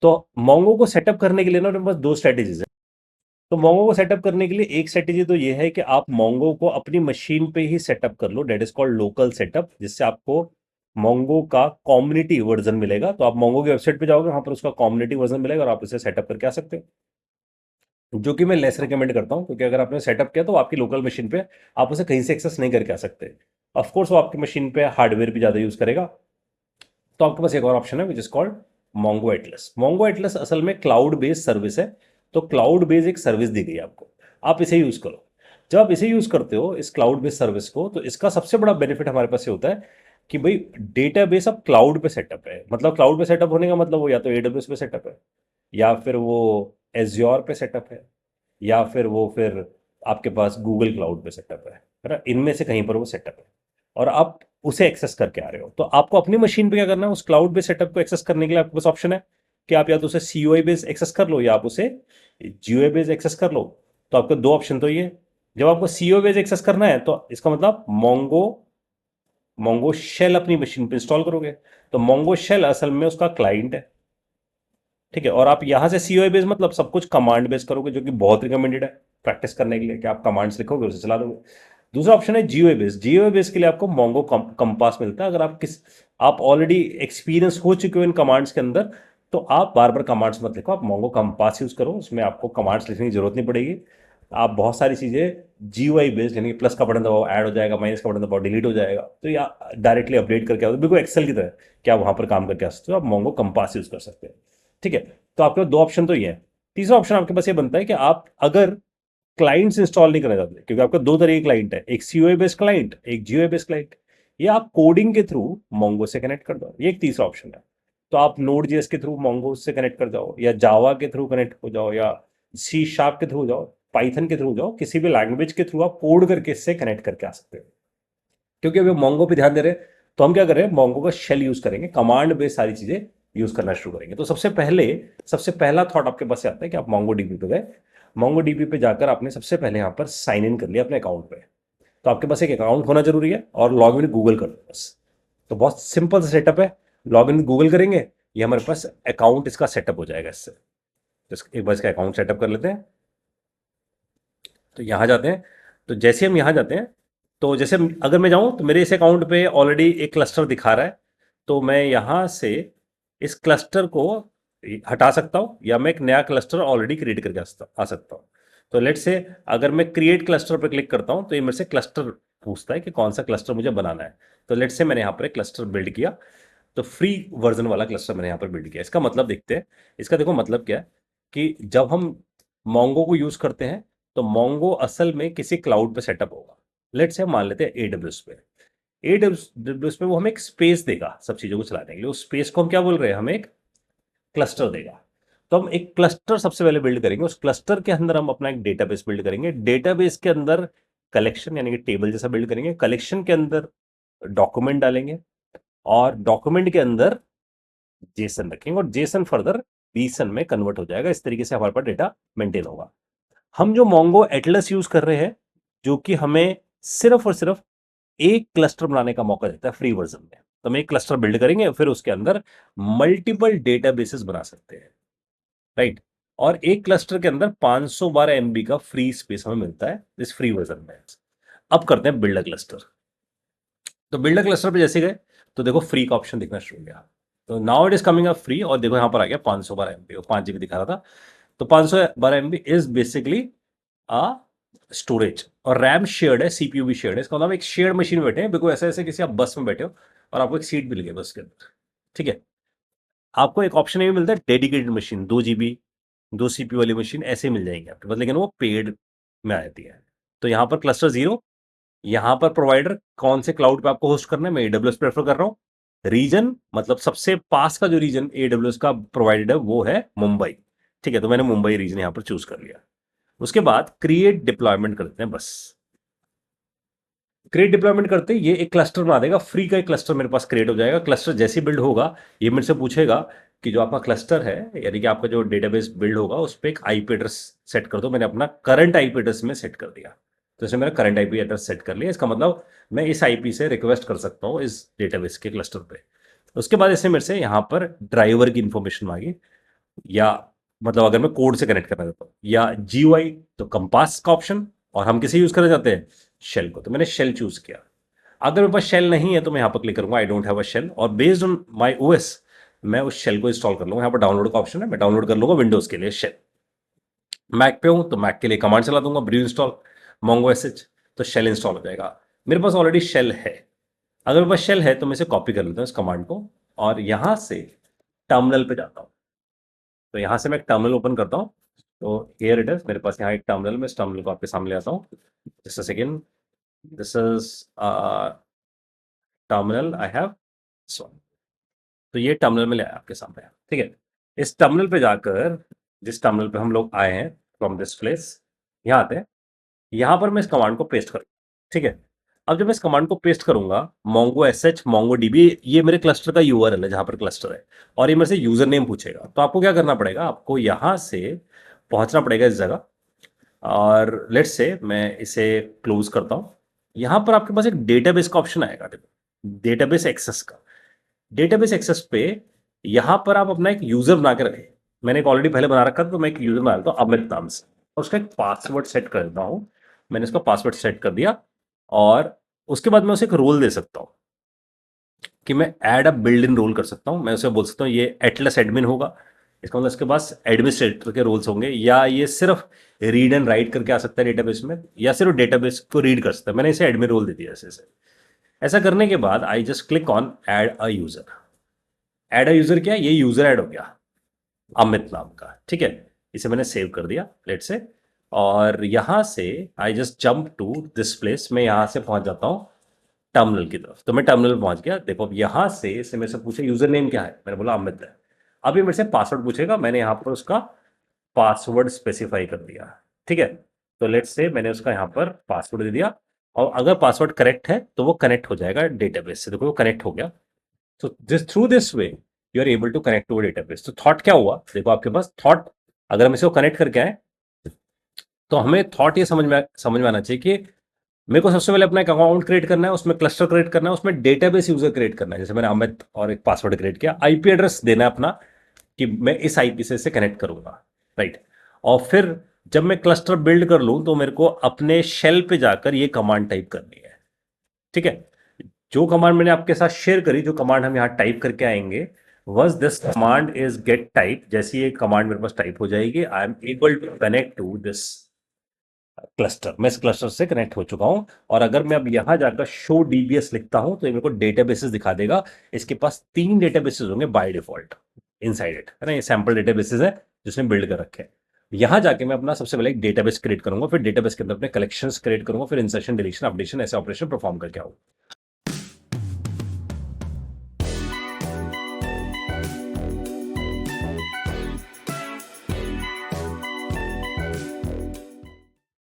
तो मोंगो को सेटअप करने के लिए ना मेरे पास दो स्ट्रेटेजीज है। तो मोंगो को सेटअप करने के लिए एक स्ट्रेटेजी तो ये है कि आप मोंगो को अपनी मशीन पे ही सेटअप कर लो, that is called local setup, जिससे आपको मोंगो का कम्युनिटी वर्जन मिलेगा। तो आप मोंगो की वेबसाइट पे जाओगे, वहां पर उसका कम्युनिटी वर्जन मिलेगा और आप इसे सेटअप करके आ सकते हो, जो कि मैं लेस रिकमेंड करता हूं, क्योंकि अगर आपने सेटअप किया तो आपकी लोकल मशीन पे आप उसे कहीं से एक्सेस नहीं करके आ सकते। ऑफकोर्स वो आपकी मशीन पे हार्डवेयर भी ज़्यादा यूज़ करेगा। तो आपके पास एक और ऑप्शन है which is called Mongo Atlas. Mongo Atlas असल में क्लाउड बेस्ड सर्विस है। तो क्लाउड बेस्ड एक सर्विस दी गई है आपको, आप इसे यूज करो। जब आप इसे यूज करते हो इस क्लाउड बेस्ड सर्विस को, तो इसका सबसे बड़ा बेनिफिट हमारे पास ये होता है कि भाई डेटाबेस अब क्लाउड पे सेटअप है। मतलब क्लाउड पे सेटअप होने का मतलब वो या तो एडब्ल्यूएस पे सेटअप है, या फिर वो एज्योर पे सेटअप है, या फिर वो फिर आपके पास गूगल क्लाउड पे सेटअप है ना, इनमें से कहीं पर वो सेटअप है और आप उसे एक्सेस करके आ रहे हो। तो आपको अपनी मशीन पे क्या करना है, उस क्लाउड बेस्ड सेटअप को एक्सेस करने के लिए आपके पास ऑप्शन है कि आप या तो उसे सीओए बेस्ड एक्सेस कर लो या आप उसे जीओए बेस्ड एक्सेस कर लो। तो आपके दो ऑप्शन तो ये, जब आपको सीओए बेस्ड एक्सेस करना है तो इसका मतलब मोंगो मोंगो शेल अपनी मशीन पे इंस्टॉल करोगे। तो मोंगो शेल असल में उसका क्लाइंट है, ठीक है। और आप यहां से सीओए बेस्ड मतलब सब कुछ कमांड बेस्ड करोगे, जो कि बहुत रिकमेंडेड है प्रैक्टिस करने के लिए, कि आप कमांड्स लिखोगे उसे चला दोगे। दूसरा ऑप्शन है जीओए बेस्ड। जीओए बेस्ड के लिए आपको मोंगो कंपास मिलता है। अगर आप ऑलरेडी एक्सपीरियंस हो चुके हो इन कमांड्स के अंदर, तो आप बार बार कमांड्स मत लिखो, आप मोंगो कंपास यूज करो, उसमें आपको कमांड्स लिखने की जरूरत नहीं पड़ेगी। आप बहुत सारी चीजें जीयूआई बेस्ड, यानी कि प्लस का बटन दबाओ ऐड हो जाएगा, माइनस का बटन दबाओ डिलीट हो जाएगा, तो या डायरेक्टली अपडेट करके आओ, बिल्कुल एक्सेल की तरह क्या वहां पर काम करके आ सकते हो, आप मोंगो कंपास यूज कर सकते हैं, ठीक है। तो आपके पास दो ऑप्शन तो ये है। तीसरा ऑप्शन आपके पास ये बनता है कि आप अगर क्लाइंट्स इंस्टॉल नहीं करना चाहते, क्योंकि आपका दो तरह के क्लाइंट है, एक सीओए बेस्ड क्लाइंट, एक जीओए बेस्ड क्लाइंट, ये आप कोडिंग के थ्रू मोंगो से कनेक्ट कर दो, ये एक तीसरा ऑप्शन है। तो आप नोड जेएस के थ्रू मोंगो से कनेक्ट कर जाओ, या जावा के थ्रू कनेक्ट हो जाओ, या सी शार्प के थ्रू जाओ, पाइथन के थ्रू जाओ, किसी भी लैंग्वेज के थ्रू आप कोड करके इससे कनेक्ट करके आ सकते हो। क्योंकि अभी मोंगो पे ध्यान दे रहे हैं, तो हम क्या कर रहे हैं, मोंगो का शेल यूज करेंगे, कमांड बेस्ड सारी चीजें यूज करना शुरू करेंगे। तो सबसे पहला थॉट आपके पास से आता है कि आप मोंगो डीबी पे गए, मोंगो डीबी पे जाकर आपने सबसे पहले यहां पर साइन इन कर लिया अपने अकाउंट पे। तो आपके पास एक अकाउंट होना जरूरी है और लॉग इन गूगल कर दो बस। तो बहुत सिंपल सा सेटअप है, लॉग इन गूगल करेंगे, ये हमारे पास अकाउंट इसका सेटअप हो जाएगा इससे। तो एक बार इसका अकाउंट सेटअप कर लेते हैं। तो यहाँ जाते हैं। तो जैसे हम यहाँ जाते हैं, तो जैसे अगर मैं जाऊँ तो मेरे इस अकाउंट पे ऑलरेडी एक क्लस्टर दिखा रहा है। तो मैं यहाँ से इस क्लस्टर को हटा सकता हूँ, या मैं एक नया क्लस्टर ऑलरेडी क्रिएट करके आ सकता हूँ। तो लेट से अगर मैं क्रिएट क्लस्टर पर क्लिक करता हूँ, तो ये मेरे से क्लस्टर पूछता है कि कौन सा क्लस्टर मुझे बनाना है। तो लेट से मैंने यहाँ पर एक क्लस्टर बिल्ड किया, तो फ्री वर्जन वाला क्लस्टर मैंने यहाँ पर बिल्ड किया। इसका मतलब देखते हैं, इसका देखो मतलब क्या है कि जब हम मोंगो को यूज करते हैं, तो मोंगो असल में किसी क्लाउड पे सेटअप होगा। लेट्स से मान लेते हैं एडब्ल्यूएस पे। एडब्ल्यूएस पे वो हमें एक स्पेस देगा सब चीजों को चलाने के लिए। उस स्पेस को हम क्या बोल रहे हैं, हमें एक क्लस्टर देगा। तो हम एक क्लस्टर सबसे पहले बिल्ड करेंगे, उस क्लस्टर के अंदर हम अपना एक डेटाबेस बिल्ड करेंगे। डेटाबेस के अंदर कलेक्शन यानी कि टेबल जैसा बिल्ड करेंगे, कलेक्शन के अंदर डॉक्यूमेंट डालेंगे, और डॉक्यूमेंट के अंदर जेसन रखेंगे, और जेसन फर्दर बीसन में कन्वर्ट हो जाएगा। इस तरीके से हमारे पास डेटा मेंटेन होगा। हम जो मोंगो एटलस यूज कर रहे हैं, जो कि हमें सिर्फ और सिर्फ एक क्लस्टर बनाने का मौका देता है फ्री वर्जन में। तो हम एक क्लस्टर बिल्ड करेंगे, फिर उसके अंदर मल्टीपल डेटाबेसेस बना सकते हैं, राइट। और एक क्लस्टर के अंदर 512 MB का फ्री स्पेस हमें मिलता है इस फ्री वर्जन में। अब करते हैं बिल्ड क्लस्टर। तो बिल्डर क्लस्टर पे जैसे गए, तो देखो फ्री का ऑप्शन दिखना शुरू हो गया। तो now it is coming up free, और देखो यहां पर आ गया 512 MB, 5 GB दिखा रहा था। तो 512 MB is basically a storage, और रैम शेयर्ड है, सीपीयू भी शेयर्ड है। इसका मतलब एक शेयर्ड मशीन में बैठे हैं, बिल्कुल ऐसे ऐसे किसी आप बस में बैठे हो और आपको एक सीट मिल गई बस के अंदर, ठीक है। आपको एक ऑप्शन ये भी मिलता है डेडिकेटेड मशीन, 2 GB 2 CPU वाली मशीन ऐसे मिल जाएंगे आपके पास, लेकिन वो पेड में आती है। तो यहाँ पर क्लस्टर जीरो, यहां पर प्रोवाइडर कौन से क्लाउड पे आपको होस्ट करना है, मैं एडब्ल्यूएस प्रेफर कर रहा हूं। रीजन मतलब सबसे पास का जो रीजन एडब्ल्यूएस का प्रोवाइडेड है वो है मुंबई, ठीक है। तो मैंने मुंबई रीजन यहां पर चूज कर लिया। उसके बाद क्रिएट डिप्लॉयमेंट करते हैं बस। क्रिएट डिप्लॉयमेंट करते ये एक क्लस्टर बना देगा, फ्री का एक क्लस्टर मेरे पास क्रिएट हो जाएगा। क्लस्टर जैसे बिल्ड होगा, ये मेरे से पूछेगा कि जो आपका क्लस्टर है, यानी कि आपका जो डेटाबेस बिल्ड होगा, उस पर एक आईपी एड्रेस सेट कर दो। मैंने अपना करंट आईपी एड्रेस में सेट कर दिया। तो इसमें मेरा करंट आईपी एड्रेस सेट कर लिया। इसका मतलब मैं इस आईपी से रिक्वेस्ट कर सकता हूँ इस डेटाबेस के क्लस्टर पे। उसके बाद इसने मेरे से यहाँ पर ड्राइवर की इंफॉर्मेशन मांगी। या मतलब अगर मैं कोड से कनेक्ट करना चाहता हूँ, या जीयूआई तो कंपास का ऑप्शन, और हम किसे यूज करना चाहते हैं, शेल को, तो मैंने शेल चूज किया। अगर मेरे पास शेल नहीं है तो मैं यहाँ पर क्लिक करूंगा I don't have a shell, और बेस्ड ऑन माई ओएस मैं उस शेल को इंस्टॉल कर लूंगा। यहाँ पर डाउनलोड का ऑप्शन है, मैं डाउनलोड कर लूंगा विंडोज के लिए शेल। मैक पे हूँ तो मैक के लिए कमांड चला दूंगा ब्रू इंस्टॉल मोंगो एसएच, तो शेल इंस्टॉल हो जाएगा। मेरे पास ऑलरेडी शेल है, अगर मेरे पास शेल है तो मैं इसे कॉपी कर लेता हूँ इस कमांड को, और यहां से टर्मिनल पे जाता हूँ। तो यहां से मैं एक टर्मिनल ओपन करता हूँ। तो हियर इट इज, मेरे पास यहाँ एक टर्मिनल में, इस टर्मिनल को आपके सामने आता हूँ। Just a second, this is terminal I have so, तो ये टर्मिनल में ले आया आपके सामने, ठीक है। इस टर्मिनल पे जाकर, जिस टर्मिनल पे हम लोग आए हैं फ्रॉम दिस प्लेस, यहाँ आते हैं, यहाँ पर मैं इस कमांड को पेस्ट करूँ, ठीक है। अब जब मैं इस कमांड को पेस्ट करूंगा, मोंगो एसएच मोंगो डीबी, ये मेरे क्लस्टर का यूआरएल है जहां पर क्लस्टर है, और ये मेरे से यूजर नेम पूछेगा। तो आपको क्या करना पड़ेगा, आपको यहां से पहुंचना पड़ेगा इस जगह, और लेट्स से मैं इसे क्लोज करता हूं। यहां पर आपके पास एक डेटाबेस का ऑप्शन आएगा, डेटाबेस एक्सेस का। डेटाबेस एक्सेस पे यहां पर आप अपना एक यूजर बना के रखें। मैंने एक ऑलरेडी पहले बना रखा था, तो मैं एक यूजर बना लेता हूँ अमित नाम से, और उसका एक पासवर्ड सेट कर देता हूं। मैंने इसका पासवर्ड सेट कर दिया, और उसके बाद मैं उसे एक रोल दे सकता हूं कि मैं add a built in role कर सकता हूं। मैं उसे बोल सकता हूं ये एटलस एडमिन होगा, इसका मतलब इसके पास एडमिनिस्ट्रेटर के रोल्स होंगे, या ये सिर्फ रीड एंड राइट करके आ सकता है डेटाबेस में, या सिर्फ डेटाबेस को रीड कर सकता है। मैंने इसे एडमिन रोल दे दिया ऐसे। ऐसा करने के बाद I just click on add a user. Add a user क्या, ये यूजर ऐड हो गया अमित नाम का, ठीक है। इसे मैंने सेव कर दिया लेट से, और यहां से I just jump to this place, मैं यहां से पहुंच जाता हूं टर्मिनल की तरफ। तो मैं टर्मिनल पहुंच गया। देखो अब यहां से इसे मेरे से पूछे यूजर नेम क्या है, मैंने बोला अमित है। अब ये मेरे से पासवर्ड पूछेगा, मैंने यहां पर उसका पासवर्ड स्पेसिफाई कर दिया, ठीक है। तो लेट्स से मैंने उसका यहाँ पर पासवर्ड दे दिया, और अगर पासवर्ड करेक्ट है तो वो कनेक्ट हो जाएगा डेटाबेस से। देखो वो कनेक्ट हो गया। तो this through this way you are able to connect to database. तो थॉट क्या हुआ, देखो आपके पास थॉट, अगर हम इसको कनेक्ट करके आए, तो हमें थॉट ये समझ में आना चाहिए कि मेरे को सबसे पहले अपना एक अकाउंट क्रिएट करना है, उसमें क्लस्टर क्रिएट करना है, उसमें डेटाबेस यूजर क्रिएट करना है। जैसे मैंने अमित और एक पासवर्ड क्रिएट किया, आईपी एड्रेस देना है अपना कि मैं इस आईपी से कनेक्ट करूंगा, राइट। और फिर जब मैं क्लस्टर बिल्ड कर लूं तो मेरे को अपने शेल पे जाकर ये कमांड टाइप करनी है, ठीक है। जो कमांड मैंने आपके साथ शेयर करी, जो कमांड हम यहां टाइप करके आएंगे, was this command is get type. जैसी ये कमांड मेरे पास टाइप हो जाएगी, I am able to connect to this cluster. मैं इस क्लस्टर से कनेक्ट हो चुका हूं, और अगर मैं अब यहां जाकर शो डीबीएस लिखता हूं तो ये मेरे को डेटाबेसेस दिखा देगा। इसके पास 3 डेटाबेसेस होंगे बाय डिफॉल्ट इनसाइड इट, है ना। ये सैंपल डेटाबेसेस है जिसने बिल्ड कर रखे हैं। यहां जाके मैं अपना सबसे पहले एक डेटाबेस क्रिएट करूंगा, फिर डेटाबेस के अंदर अपने कलेक्शंस क्रिएट करूंगा, फिर इंसर्शन डिलीशन अपडेशन ऐसे ऑपरेशन परफॉर्म करके आऊंगा।